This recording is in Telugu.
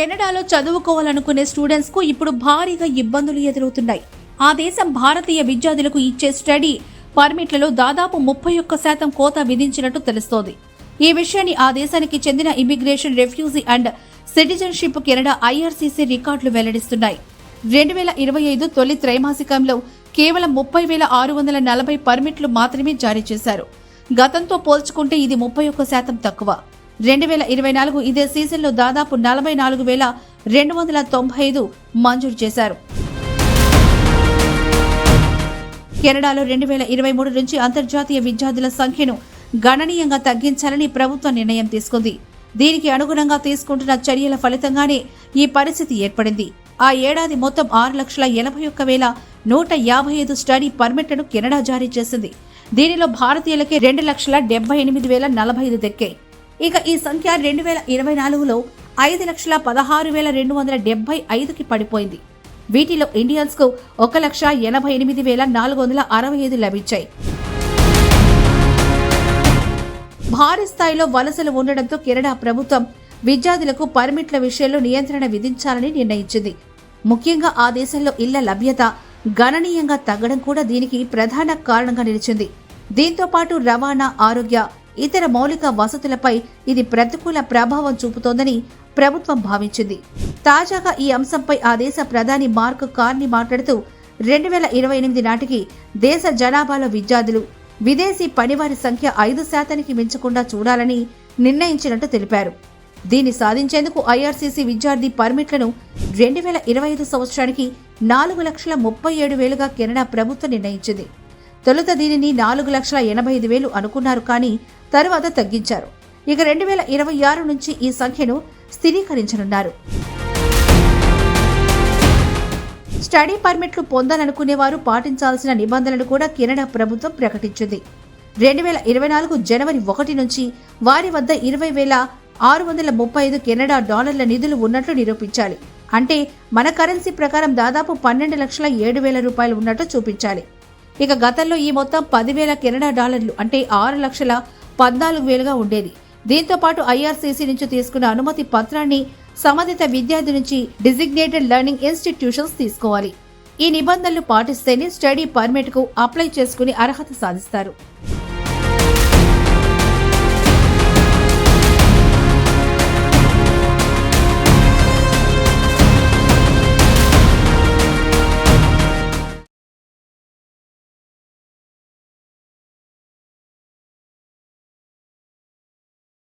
కెనడాలో చదువుకోవాలనుకునే స్టూడెంట్స్ కు ఇప్పుడు భారీగా ఇబ్బందులు ఎదురవుతున్నాయి. ఆ దేశం భారతీయ విద్యార్థులకు ఇచ్చే స్టడీ పర్మిట్లలో దాదాపు 31% కోత విధించినట్టు తెలుస్తోంది. ఈ విషయాన్ని ఆ దేశానికి చెందిన immigration, refugee and citizenship Canada IRCC రికార్డులు వెల్లడిస్తున్నాయి. 2025 తొలి త్రైమాసికంలో కేవలం 30,640 పర్మిట్లు మాత్రమే జారీ చేశారు. గతంతో పోల్చుకుంటే ఇది 31% తక్కువ. 2024 ఇదే సీజన్లో దాదాపు 44,295 మంజూరు చేశారు. కెనడాలో 2023 నుంచి అంతర్జాతీయ విద్యార్థుల సంఖ్యను గణనీయంగా తగ్గించాలని ప్రభుత్వం నిర్ణయం తీసుకుంది. దీనికి అనుగుణంగా తీసుకుంటున్న చర్యల ఫలితంగానే ఈ పరిస్థితి ఏర్పడింది. ఆ ఏడాది మొత్తం 6,81,155 స్టడీ పర్మిట్లను కెనడా జారీ చేసింది. దీనిలో భారతీయులకే 2,78,045 దక్కాయి. ఇక ఈ సంఖ్య 2024లో 5,16,275కి పడిపోయింది. వీటిలో ఇండియన్స్ కు 1,88,465 లభించాయి. భారీ స్థాయిలో వలసలు ఉండడంతో కెనడా ప్రభుత్వం విద్యార్థులకు పర్మిట్ల విషయంలో నియంత్రణ విధించాలని నిర్ణయించింది. ముఖ్యంగా ఆ దేశంలో ఇళ్ల లభ్యత గణనీయంగా తగ్గడం కూడా దీనికి ప్రధాన కారణంగా నిలిచింది. దీంతో పాటు రవాణా, ఆరోగ్య, ఇతర మౌలిక వసతులపై ఇది ప్రతికూల ప్రభావం చూపుతోందని ప్రభుత్వం భావించింది. తాజాగా ఈ అంశంపై ఆ దేశ ప్రధాని మార్క్ కార్నీ మాట్లాడుతూ 2028 నాటికి దేశ జనాభాలో విద్యార్థులు, విదేశీ పనివారి సంఖ్య 5%కి మించకుండా చూడాలని నిర్ణయించినట్టు తెలిపారు. దీన్ని సాధించేందుకు IRCC విద్యార్థి పర్మిట్లను 2025 సంవత్సరానికి 4,37,000గా కెనడా ప్రభుత్వం నిర్ణయించింది. తొలుత దీనిని 4,85,000 అనుకున్నారు, కానీ తరువాత తగ్గించారు. ఇక 2026 నుంచి ఈ సంఖ్యను స్థిరీకరించనున్నారు. స్టడీ పర్మిట్లు పొందాలనుకునేవారు పాటించాల్సిన నిబంధనలు కూడా కెనడా ప్రభుత్వం ప్రకటించింది. 2024 జనవరి 1 నుంచి వారి వద్ద 20,635 కెనడా డాలర్ల నిధులు ఉన్నట్లు నిరూపించాలి. అంటే మన కరెన్సీ ప్రకారం దాదాపు 12,07,000 రూపాయలు ఉన్నట్టు చూపించాలి. ఇక గతంలో ఈ మొత్తం 10,000 కెనడా డాలర్లు అంటే 6,14,000గా ఉండేది. దీంతో పాటు IRCC నుంచి తీసుకున్న అనుమతి పత్రాన్ని సంబంధిత విద్యార్థి నుంచి డిజిగ్నేటెడ్ లెర్నింగ్ ఇన్స్టిట్యూషన్స్ తీసుకోవాలి. ఈ నిబంధనలు పాటిస్తేనే స్టడీ పర్మిట్ కు అప్లై చేసుకుని అర్హత సాధిస్తారు.